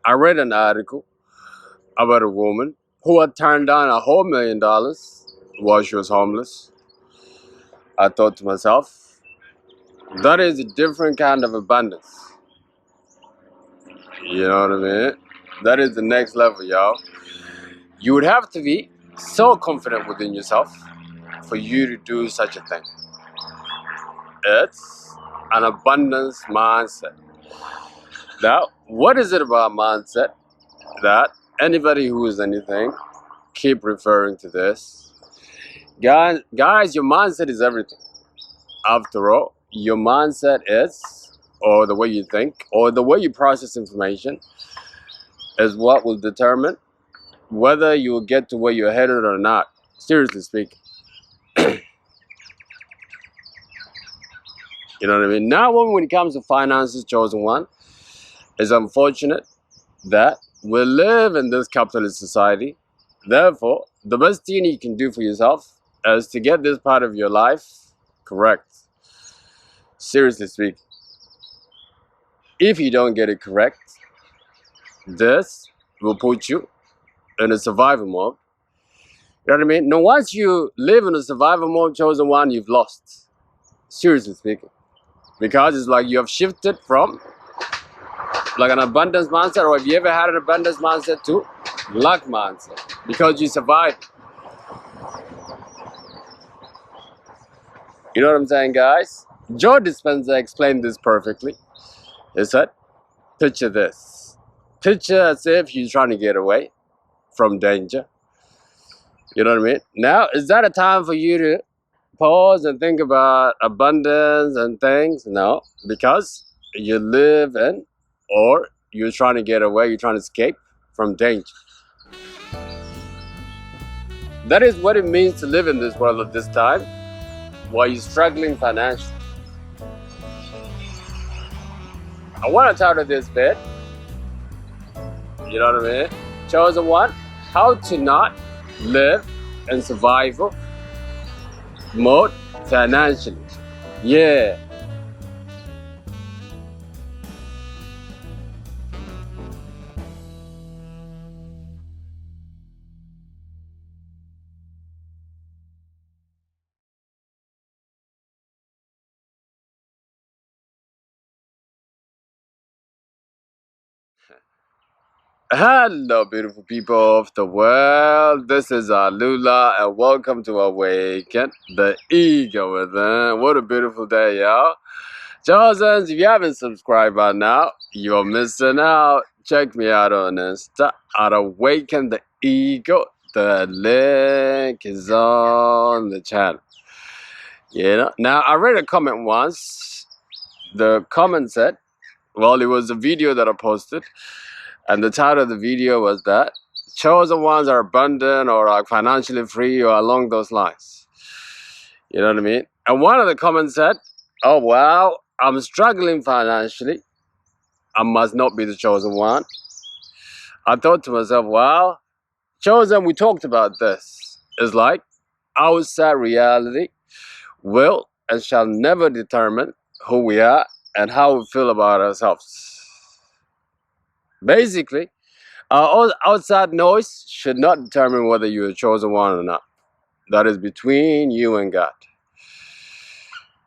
I read an article about a woman who had turned down a whole $1 million while she was homeless. I thought to myself, that is a different kind of abundance. You know what I mean? That is the next level, y'all. You would have to be so confident within yourself for you to do such a thing. It's an abundance mindset. Now, what is it about mindset that anybody who is anything keep referring to this? Guys, your mindset is everything. After all, your mindset is, or the way you think, or the way you process information, is what will determine whether you will get to where you're headed or not. Seriously speaking. You know what I mean? Now, when it comes to finances, chosen one, it's unfortunate that we live in this capitalist society. Therefore, the best thing you can do for yourself is to get this part of your life correct. Seriously speaking. If you don't get it correct, this will put you in a survival mode. You know what I mean? Now, once you live in a survival mode, chosen one, you've lost. Seriously speaking. Because it's like you have shifted from like an abundance mindset, or have you ever had an abundance mindset, to luck mindset, because you survived. You know what I'm saying, guys? Joe Dispenza explained this perfectly. He said, picture this. Picture as if you're trying to get away from danger. You know what I mean? Now, is that a time for you to pause and think about abundance and things? No, because you live in, or you're trying to get away, you're trying to escape from danger. That is what it means to live in this world at this time while you're struggling financially. I want to title this bit, you know what I mean? Chosen one, how to not live in survival mode financially. Yeah. Hello, beautiful people of the world. This is Alula, and welcome to Awaken the Ego Within. What a beautiful day, y'all. Chosens, if you haven't subscribed by now, you're missing out. Check me out on Insta at Awaken the Ego. The link is on the channel. You know? Now, I read a comment once. The comment said, well, it was a video that I posted. And the title of the video was that chosen ones are abundant, or like financially free, or along those lines. You know what I mean? And one of the comments said, oh, well, I'm struggling financially. I must not be the chosen one. I thought to myself, well, chosen, we talked about this. It's like outside reality will and shall never determine who we are and how we feel about ourselves. Basically, outside noise should not determine whether you're a chosen one or not. That is between you and God.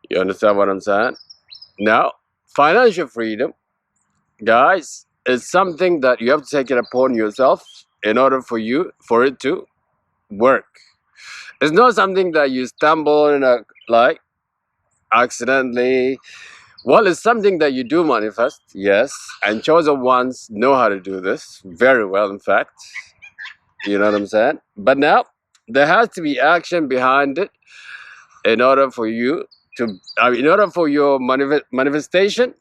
You understand what I'm saying? Now, financial freedom, guys, is something that you have to take it upon yourself in order for it to work. It's not something that you stumble in like accidentally. Well, it's something that you do manifest, yes, and chosen ones know how to do this very well, in fact. You know what I'm saying? But now, there has to be action behind it in order for you to, in order for your manifestation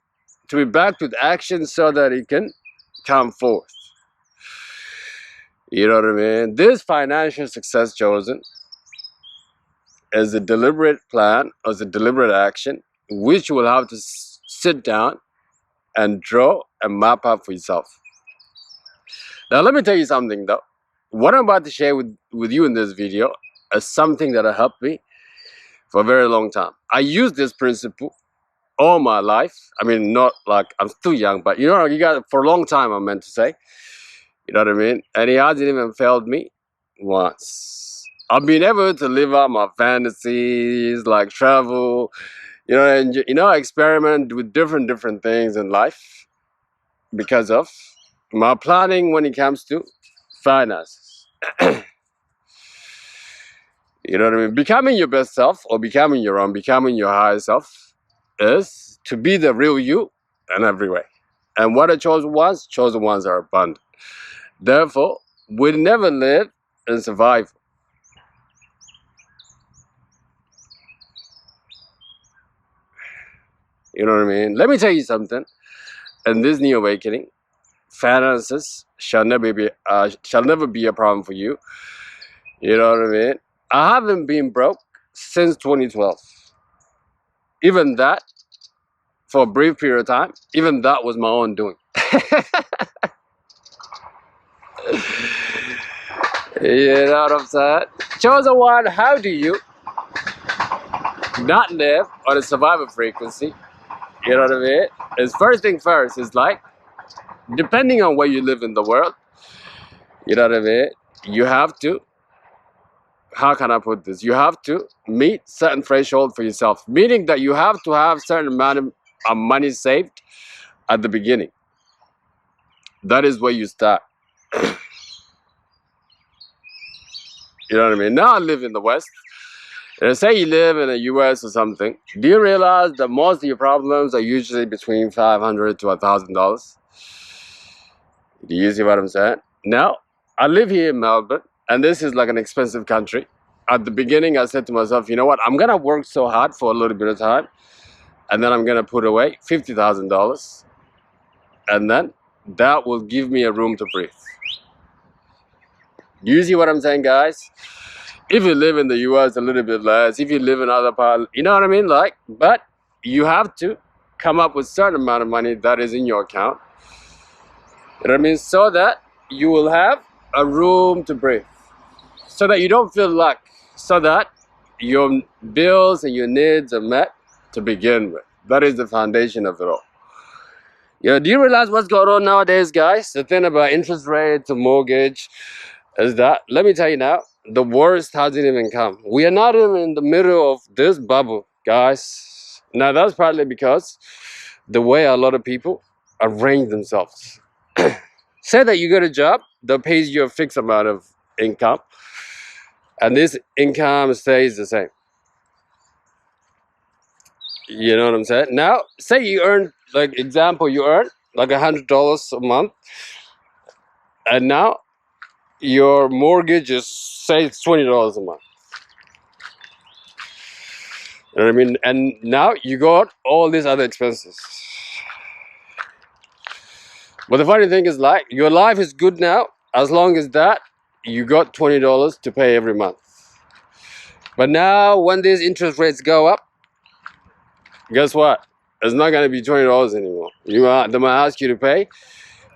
to be backed with action so that it can come forth. You know what I mean? This financial success, chosen, is a deliberate plan, or is a deliberate action, which you will have to sit down and draw a map out for yourself. Now, let me tell you something though. What I'm about to share with you in this video is something that has helped me for a very long time. I use this principle all my life. I mean, not like I'm still young, but you got for a long time. I meant to say, you know what I mean. And he hasn't even failed me once. I've been able to live out my fantasies, like travel, and experiment with different things in life because of my planning when it comes to finances. You know what I mean? Becoming your best self or becoming your higher self is to be the real you in every way. And what are chosen ones are abundant. Therefore, we never live in survival. You know what I mean? Let me tell you something. In this new awakening, finances shall never be a problem for you. You know what I mean? I haven't been broke since 2012. Even that, for a brief period of time, even that was my own doing. You know what I'm saying? Chosen one, how do you not live on a survival frequency? You know what I mean? It's first thing first, is like, depending on where you live in the world, you know what I mean? You have to, how can I put this? You have to meet certain threshold for yourself, meaning that you have to have certain amount of money saved at the beginning. That is where you start. You know what I mean? Now I live in the West. Let's say you live in the US or something. Do you realize that most of your problems are usually between $500 to $1,000? Do you see what I'm saying? Now, I live here in Melbourne, and this is like an expensive country. At the beginning, I said to myself, you know what? I'm going to work so hard for a little bit of time, and then I'm going to put away $50,000. And then that will give me a room to breathe. Do you see what I'm saying, guys? If you live in the US, a little bit less. If you live in other parts, you know what I mean? Like, but you have to come up with a certain amount of money that is in your account. You know what I mean? So that you will have a room to breathe. So that you don't feel luck. So that your bills and your needs are met to begin with. That is the foundation of it all. Do you realize what's going on nowadays, guys? The thing about interest rates and mortgage is that, let me tell you now, the worst hasn't even come. We are not even in the middle of this bubble, guys. Now, that's partly because the way a lot of people arrange themselves. Say that you get a job that pays you a fixed amount of income, and this income stays the same. You know what I'm saying? Now, say you earn, like example, you earn like $100 a month, and now your mortgage is, say it's $20 a month. You know what I mean? And now you got all these other expenses. But the funny thing is, like, your life is good now as long as that you got $20 to pay every month. But now when these interest rates go up, guess what? It's not going to be $20 anymore. They might ask you to pay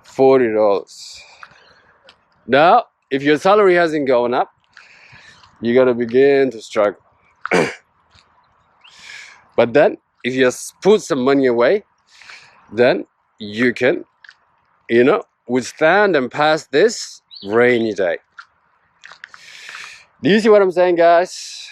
$40. Now, if your salary hasn't gone up, you're going to begin to struggle. But then, if you put some money away, then you can, withstand and pass this rainy day. Do you see what I'm saying, guys?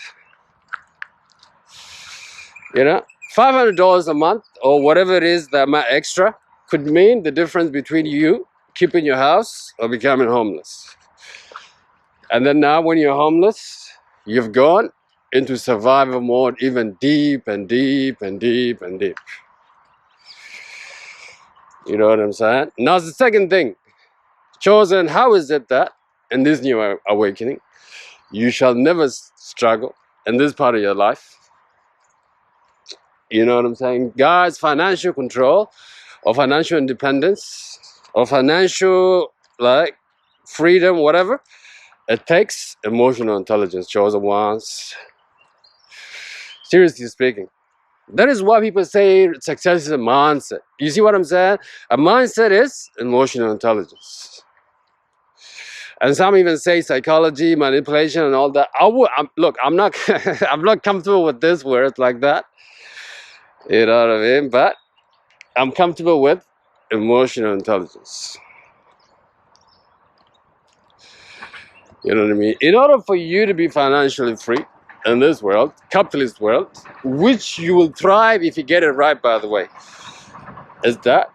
$500 a month or whatever it is, that amount extra could mean the difference between you keeping your house or becoming homeless. And then now when you're homeless, you've gone into survival mode even deep and deep and deep and deep. You know what I'm saying? Now the second thing, chosen, how is it that in this new awakening, you shall never struggle in this part of your life? You know what I'm saying? Guys, financial control or financial independence or financial freedom, whatever, it takes emotional intelligence, chosen ones. Seriously speaking. That is why people say success is a mindset. You see what I'm saying? A mindset is emotional intelligence. And some even say psychology, manipulation, and all that. I'm not I'm not comfortable with this word like that. You know what I mean? But I'm comfortable with emotional intelligence. You know what I mean? In order for you to be financially free in this world, capitalist world, which you will thrive if you get it right, by the way, is that,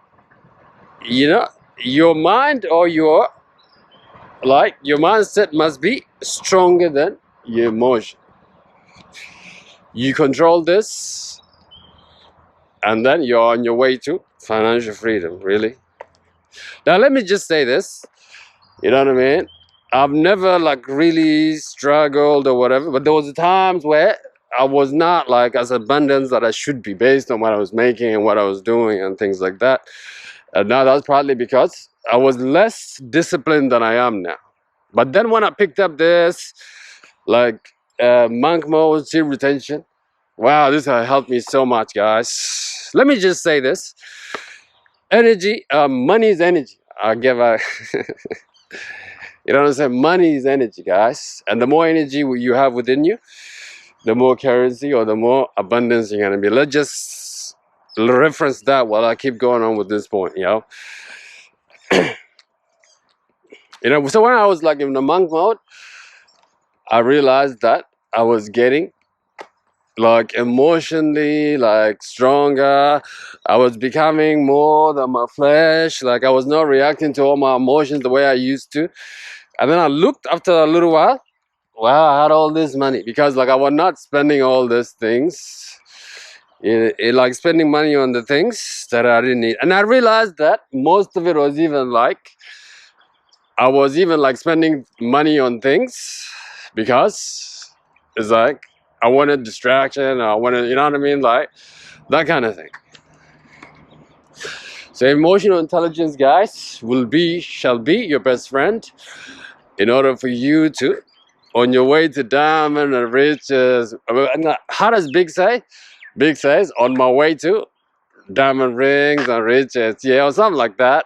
you know, your mind or your mindset must be stronger than your emotion. You control this, and then you're on your way to financial freedom, really. Now, let me just say this, you know what I mean? I've never like really struggled or whatever, but there was times where I was not like as abundant that I should be based on what I was making and what I was doing and things like that. And now that's partly because I was less disciplined than I am now. But then when I picked up this, like monk mode, seed retention, wow, this has helped me so much, guys. Let me just say this. Energy, money is energy. I'll give a... You know what I'm saying? Money is energy, guys. And the more energy you have within you, the more currency or the more abundance you're going to be. Let's just reference that while I keep going on with this point, you know? You know, so when I was like in the monk mode, I realized that I was getting like emotionally like stronger. I was becoming more than my flesh. Like I was not reacting to all my emotions the way I used to. And then I looked after a little while. Wow, I had all this money because like I was not spending all these things. Like spending money on the things that I didn't need. And I realized that most of it was even like I was even like spending money on things because it's like I wanted distraction, I wanted, you know what I mean? Like that kind of thing. So emotional intelligence, guys, shall be your best friend in order for you to, on your way to diamond and riches. How does Big say? Big says, on my way to diamond rings and riches. Yeah, or something like that.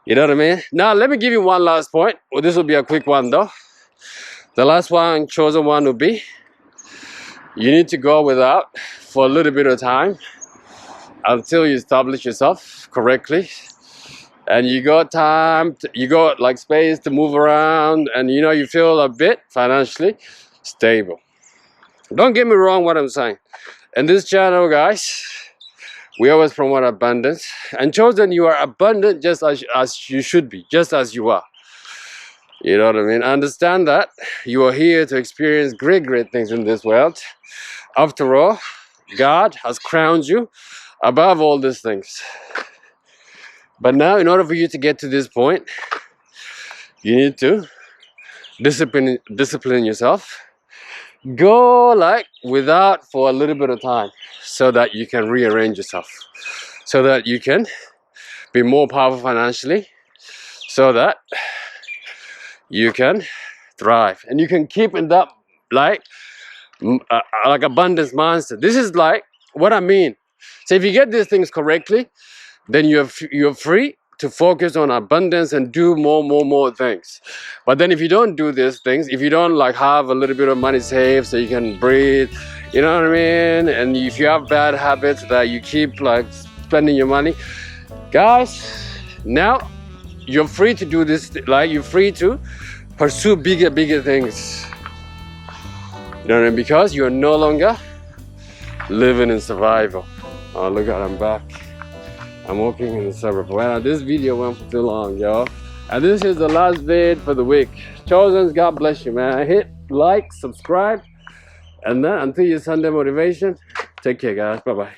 You know what I mean? Now, let me give you one last point. Well, this will be a quick one, though. The last one, chosen one, will be you need to go without for a little bit of time until you establish yourself correctly. And you got time, you got like space to move around, and you know, you feel a bit financially stable. Don't get me wrong what I'm saying. In this channel, guys, we always promote abundance. And chosen, you are abundant just as you should be, just as you are. You know what I mean? Understand that you are here to experience great things in this world. After all, God has crowned you above all these things. But now, in order for you to get to this point, you need to discipline yourself. Go like without for a little bit of time so that you can rearrange yourself, so that you can be more powerful financially, so that you can thrive and you can keep in that like abundance mindset. This is like what I mean. So if you get these things correctly, then you're free to focus on abundance and do more things. But then if you don't do these things, if you don't like have a little bit of money saved so you can breathe, you know what I mean? And if you have bad habits that you keep like spending your money, guys, now you're free to do this, like you're free to pursue bigger things. You know what I mean? Because you're no longer living in survival. Oh, look at, I'm back. I'm walking in the suburb. Well, this video went for too long, y'all. And this is the last vid for the week. Chosens, God bless you, man. Hit like, subscribe, and then until your Sunday motivation, take care, guys. Bye-bye.